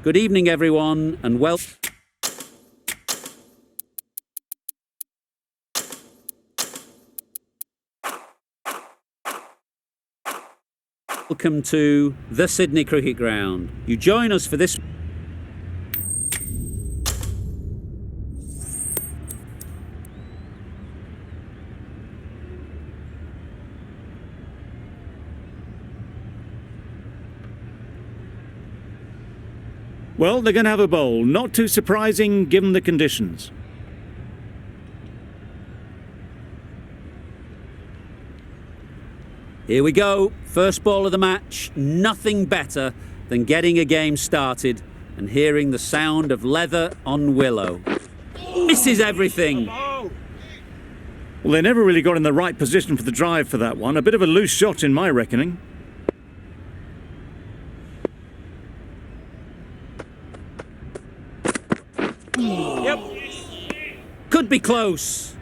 Good evening, everyone, and welcome to the Sydney Cricket Ground. You join us for this. Well, they're going to have a bowl. Not too surprising given the conditions. Here we go. First ball of the match. Nothing better than getting a game started and hearing the sound of leather on willow. Misses everything. Well, they never really got in the right position for the drive for that one. A bit of a loose shot in my reckoning. Yep. Could be close.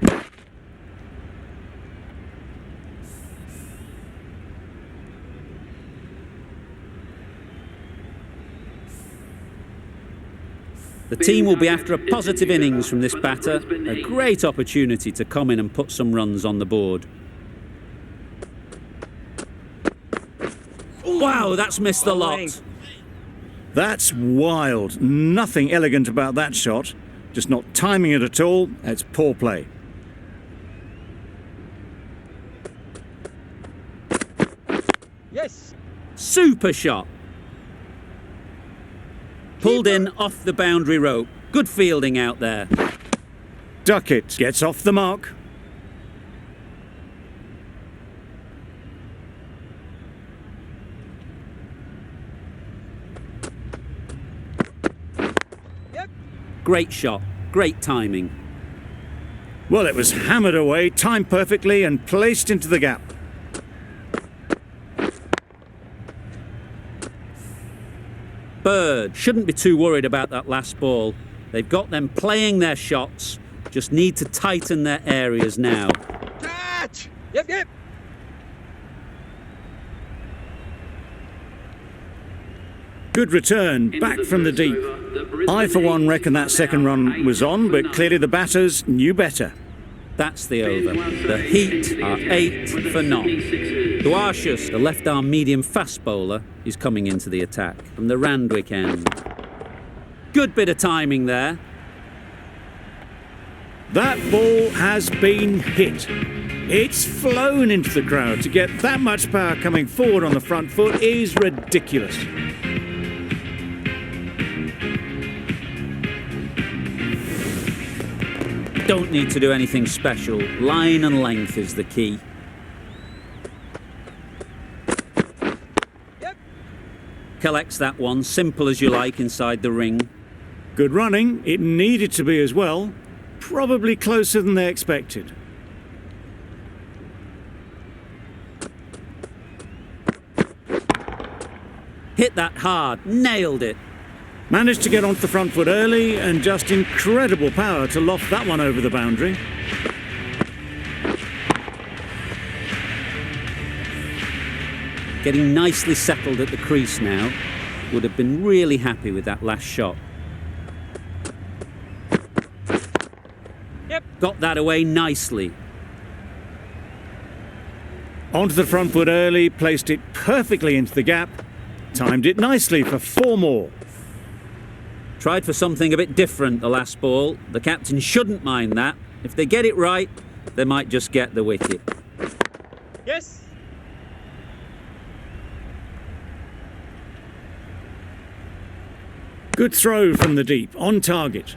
The team will be after a positive innings from this batter. A great opportunity to come in and put some runs on the board. Wow, that's missed the lot. That's wild. Nothing elegant about that shot. Just not timing it at all. It's poor play. Yes. Super shot. Pulled in off the boundary rope. Good fielding out there. Duckett gets off the mark. Great shot. Great timing. Well, it was hammered away, timed perfectly and placed into the gap. Bird shouldn't be too worried about that last ball. They've got them playing their shots. Just need to tighten their areas now. Catch! Yep. Good return, back from the deep. I, for one, reckon that second run was on, but clearly the batters knew better. That's the over. The Heat are 8 for none. Duarcius, the left-arm medium fast bowler, is coming into the attack from the Randwick end. Good bit of timing there. That ball has been hit. It's flown into the crowd. To get that much power coming forward on the front foot is ridiculous. Don't need to do anything special. Line and length is the key. Yep. Collects that one, simple as you like, inside the ring. Good running. It needed to be as well. Probably closer than they expected. Hit that hard. Nailed it. Managed to get onto the front foot early and just incredible power to loft that one over the boundary. Getting nicely settled at the crease now. Would have been really happy with that last shot. Yep. Got that away nicely. Onto the front foot early, placed it perfectly into the gap. Timed it nicely for 4 more. Tried for something a bit different the last ball. The captain shouldn't mind that. If they get it right, they might just get the wicket. Yes. Good throw from the deep, on target.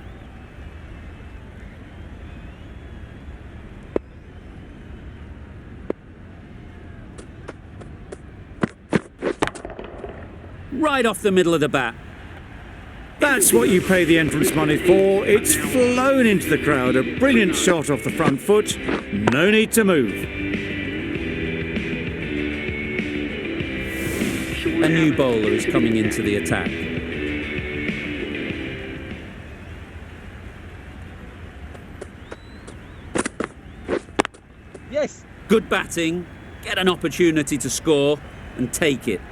Right off the middle of the bat. That's what you pay the entrance money for. It's flown into the crowd. A brilliant shot off the front foot. No need to move. A new bowler is coming into the attack. Yes. Good batting, get an opportunity to score and take it.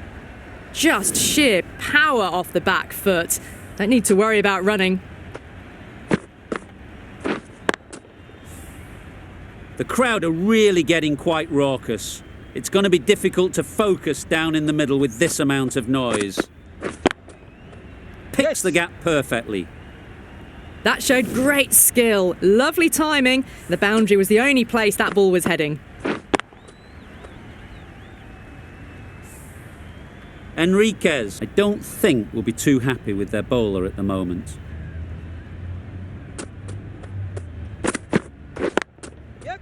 Just sheer power off the back foot. Don't need to worry about running. The crowd are really getting quite raucous. It's going to be difficult to focus down in the middle with this amount of noise. Picks the gap perfectly. That showed great skill. Lovely timing. The boundary was the only place that ball was heading. Enriquez, I don't think, will be too happy with their bowler at the moment. Yep.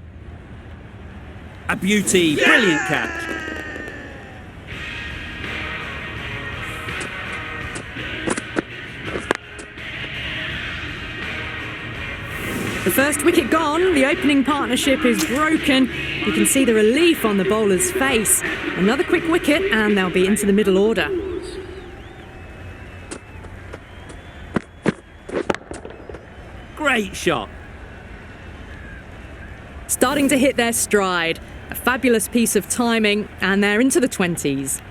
A beauty, brilliant catch. The first wicket gone, the opening partnership is broken. You can see the relief on the bowler's face. Another quick wicket and they'll be into the middle order. Great shot. Starting to hit their stride. A fabulous piece of timing and they're into the 20s.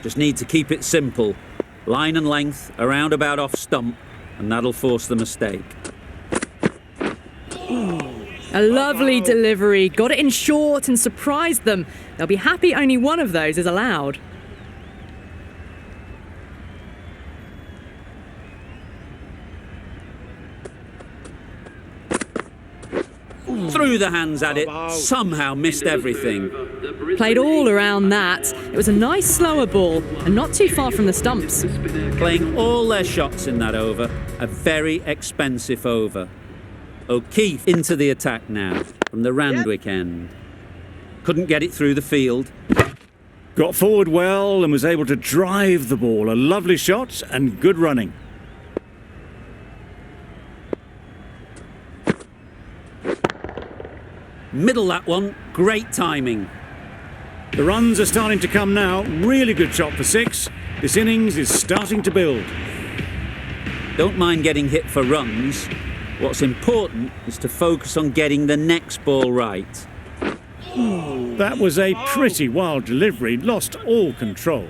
Just need to keep it simple. Line and length, around about off stump, and that'll force the mistake. A lovely delivery. Got it in short and surprised them. They'll be happy only one of those is allowed. Threw the hands at it, somehow missed everything. Played all around that. It was a nice slower ball and not too far from the stumps. Playing all their shots in that over, a very expensive over. O'Keefe into the attack now, from the Randwick end. Couldn't get it through the field. Got forward well and was able to drive the ball. A lovely shot and good running. Middle that one, great timing. The runs are starting to come now. Really good shot for 6. This innings is starting to build. Don't mind getting hit for runs. What's important is to focus on getting the next ball right. That was a pretty wild delivery. Lost all control.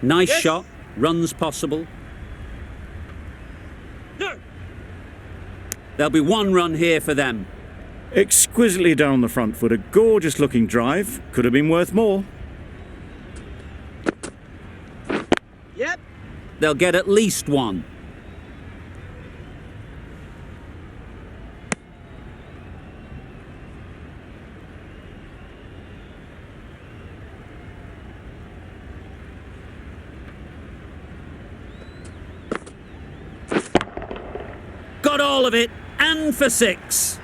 Nice Yes. shot, runs possible. No. There'll be 1 run here for them. Exquisitely done on the front foot. A gorgeous looking drive. Could have been worth more. Yep. They'll get at least 1. Got all of it, and for 6.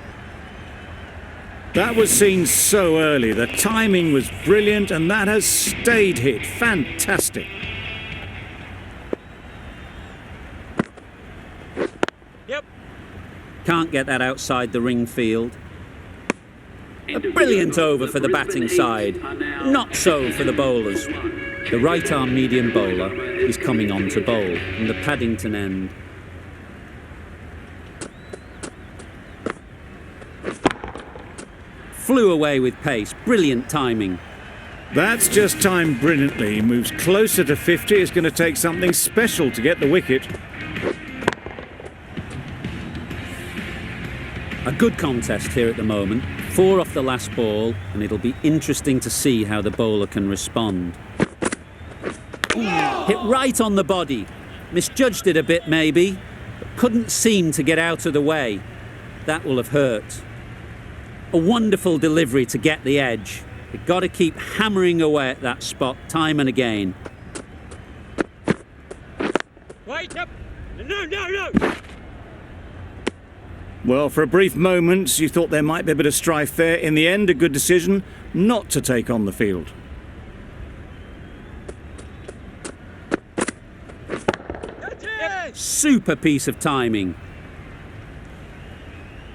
That was seen so early. The timing was brilliant and that has stayed hit. Fantastic. Yep. Can't get that outside the ring field. A brilliant over for the batting side. Not so for the bowlers. The right-arm medium bowler is coming on to bowl from the Paddington end. Flew away with pace. Brilliant timing. That's just timed brilliantly. He moves closer to 50. It's going to take something special to get the wicket. A good contest here at the moment. 4 off the last ball, and it'll be interesting to see how the bowler can respond. Hit right on the body. Misjudged it a bit maybe, but couldn't seem to get out of the way. That will have hurt. A wonderful delivery to get the edge. You've got to keep hammering away at that spot time and again. Wait. Yep. No. Well, for a brief moment, you thought there might be a bit of strife there. In the end, a good decision not to take on the field. Yep. Super piece of timing.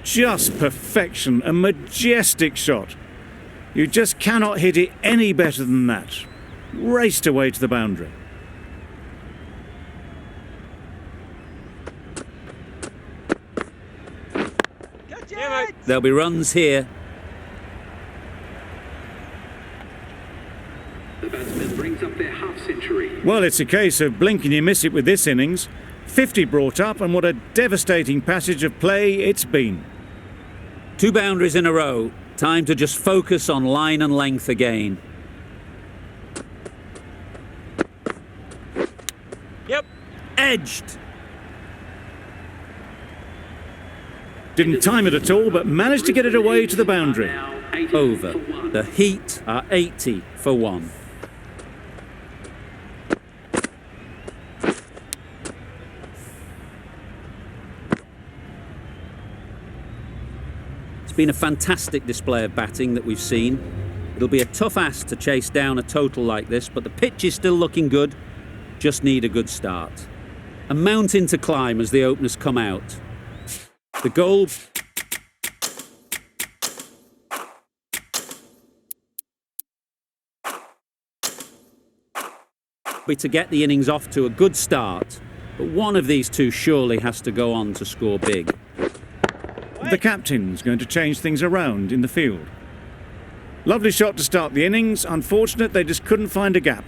Just perfection. A majestic shot. You just cannot hit it any better than that. Raced away to the boundary. There'll be runs here. The batsman brings up their half-century. Well, it's a case of blink and you miss it with this innings. 50 brought up, and what a devastating passage of play it's been. 2 boundaries in a row. Time to just focus on line and length again. Yep. Edged. Didn't time it at all, but managed to get it away to the boundary. Now 80 Over. for one. The Heat are 80 for 1. It's been a fantastic display of batting that we've seen. It'll be a tough ask to chase down a total like this, but the pitch is still looking good. Just need a good start. A mountain to climb as the openers come out. The goal be to get the innings off to a good start, but one of these two surely has to go on to score big. The captain's going to change things around in the field. Lovely shot to start the innings. Unfortunate they just couldn't find a gap.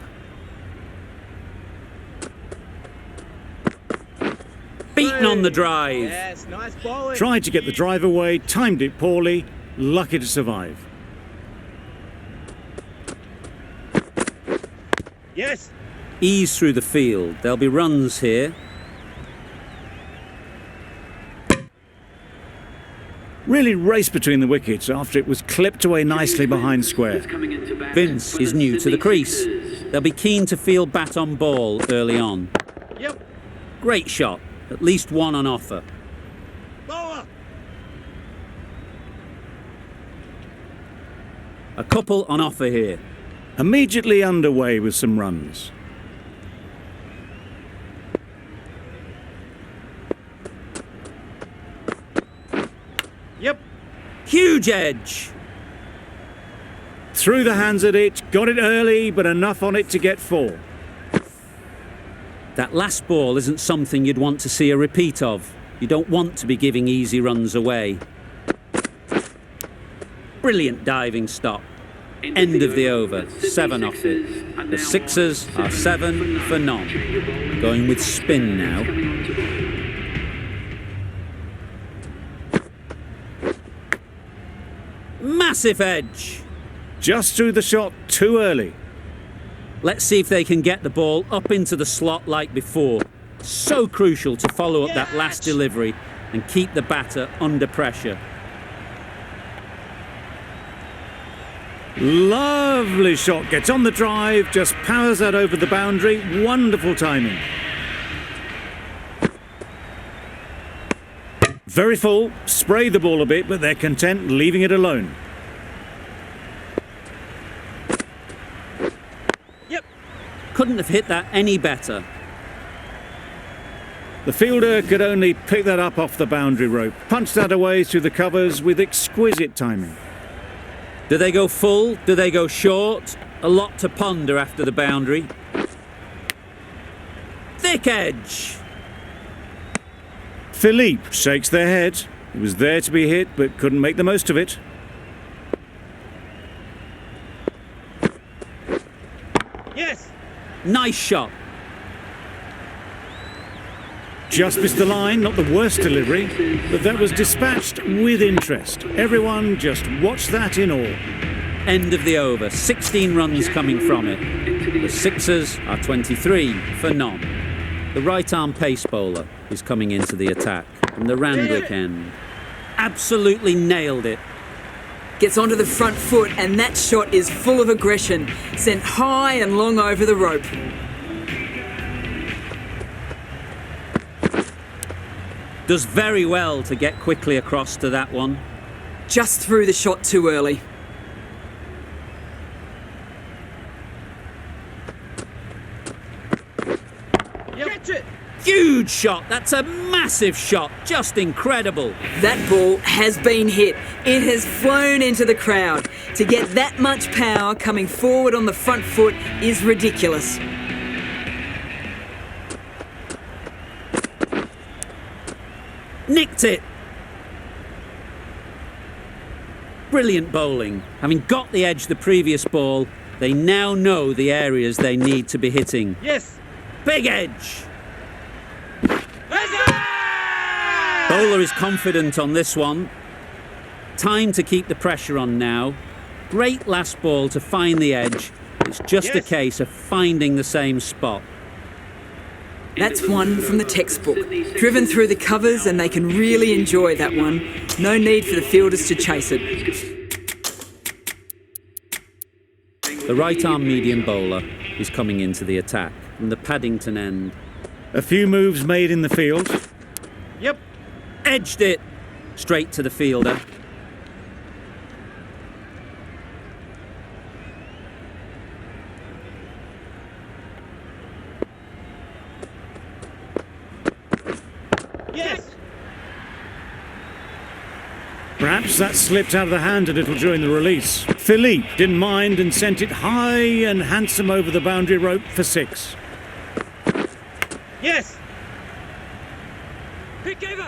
Beaten on the drive. Yes, nice bowling. Tried to get the drive away, timed it poorly, lucky to survive. Yes. Ease through the field. There'll be runs here. Really raced between the wickets after it was clipped away nicely behind square. Coming into bat Vince for is the new to the Sydney crease. Sixers. They'll be keen to field bat on ball early on. Yep. Great shot. At least one on offer. Bowler. A couple on offer here. Immediately underway with some runs. Yep. Huge edge. Through the hands at it, got it early, but enough on it to get 4. That last ball isn't something you'd want to see a repeat of. You don't want to be giving easy runs away. Brilliant diving stop. End of the over. 7 off it. The Sixers are 7 for none. Going with spin now. Massive edge. Just threw the shot too early. Let's see if they can get the ball up into the slot like before. So crucial to follow up that last delivery and keep the batter under pressure. Lovely shot, gets on the drive, just powers that over the boundary. Wonderful timing. Very full, spray the ball a bit, but they're content leaving it alone. Yep. Couldn't have hit that any better. The fielder could only pick that up off the boundary rope, punch that away through the covers with exquisite timing. Do they go full? Do they go short? A lot to ponder after the boundary. Thick edge. Philippe shakes their head. It was there to be hit, but couldn't make the most of it. Yes. Nice shot. Just missed the line, not the worst delivery, but that was dispatched with interest. Everyone just watched that in awe. End of the over. 16 runs coming from it. The Sixers are 23 for none. The right-arm pace bowler is coming into the attack from the Randwick end. Absolutely nailed it. Gets onto the front foot, and that shot is full of aggression, sent high and long over the rope. Does very well to get quickly across to that one. Just threw the shot too early. Catch it. Huge shot. That's a massive shot. Just incredible. That ball has been hit. It has flown into the crowd. To get that much power coming forward on the front foot is ridiculous. Nicked it. Brilliant bowling. Having got the edge the previous ball, they now know the areas they need to be hitting. Yes. Big edge. That's it! Bowler is confident on this one. Time to keep the pressure on now. Great last ball to find the edge. It's just a Yes. case of finding the same spot. That's one from the textbook. Driven through the covers and they can really enjoy that one. No need for the fielders to chase it. The right-arm medium bowler is coming into the attack from the Paddington end. A few moves made in the field. Yep. Edged it straight to the fielder. Yes. Perhaps that slipped out of the hand a little during the release. Philippe didn't mind and sent it high and handsome over the boundary rope for 6. Yes. Pick over.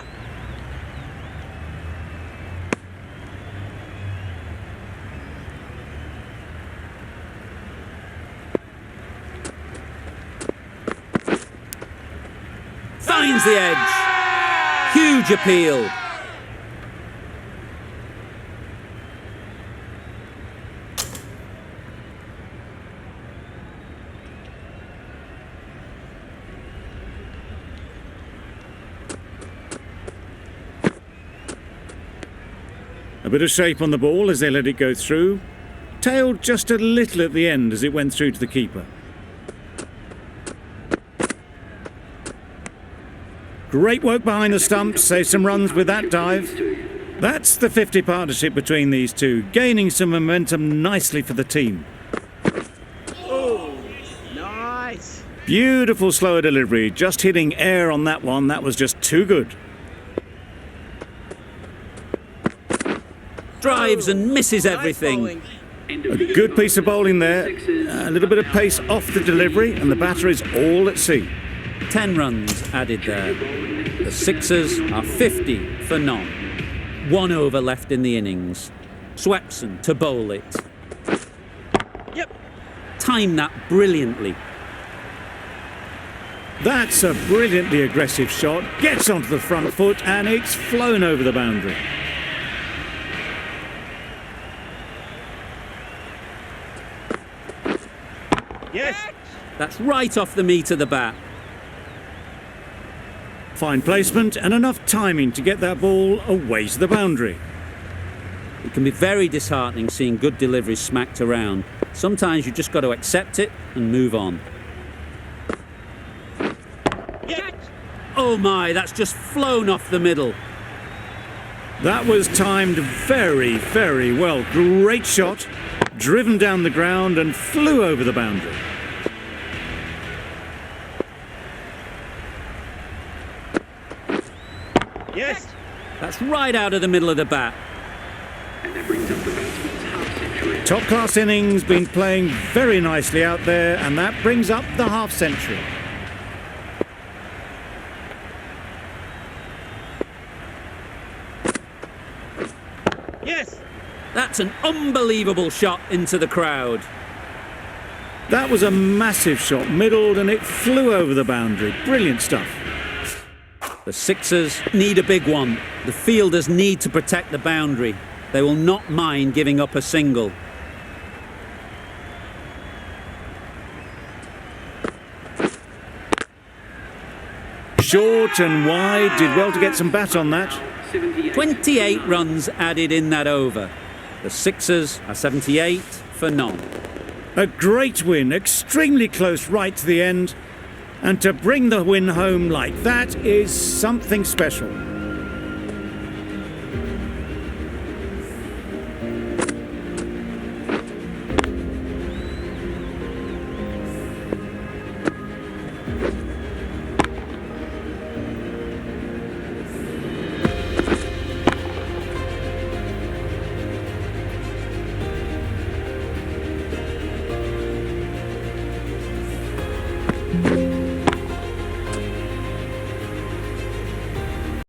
Finds the edge. Huge appeal. A bit of shape on the ball as they let it go through. Tailed just a little at the end as it went through to the keeper. Great work behind the stumps, save some runs with that dive. That's the 50 partnership between these two, gaining some momentum nicely for the team. Oh, nice. Beautiful slower delivery, just hitting air on that one, that was just too good. Drives and misses Nice everything. bowling. A good piece of bowling there, a little bit of pace off the delivery, and the batter is all at sea. 10 runs added there. The Sixers are 50 for none. 1 over left in the innings. Swepson to bowl it. Yep. Timed that brilliantly. That's a brilliantly aggressive shot, gets onto the front foot, and it's flown over the boundary. Yes. That's right off the meat of the bat. Fine placement and enough timing to get that ball away to the boundary. It can be very disheartening seeing good deliveries smacked around. Sometimes you just got to accept it and move on. Yep. Oh my, that's just flown off the middle. That was timed very, very well. Great shot, driven down the ground and flew over the boundary. Yes. That's right out of the middle of the bat. And that brings up the batsman's half-century. Top class innings, been playing very nicely out there, and that brings up the half century. Yes. That's an unbelievable shot into the crowd. That was a massive shot, middled, and it flew over the boundary. Brilliant stuff. The Sixers need a big one. The fielders need to protect the boundary. They will not mind giving up a single. Short and wide, did well to get some bat on that. 28 runs added in that over. The Sixers are 78 for none. A great win, extremely close right to the end. And to bring the win home like that is something special.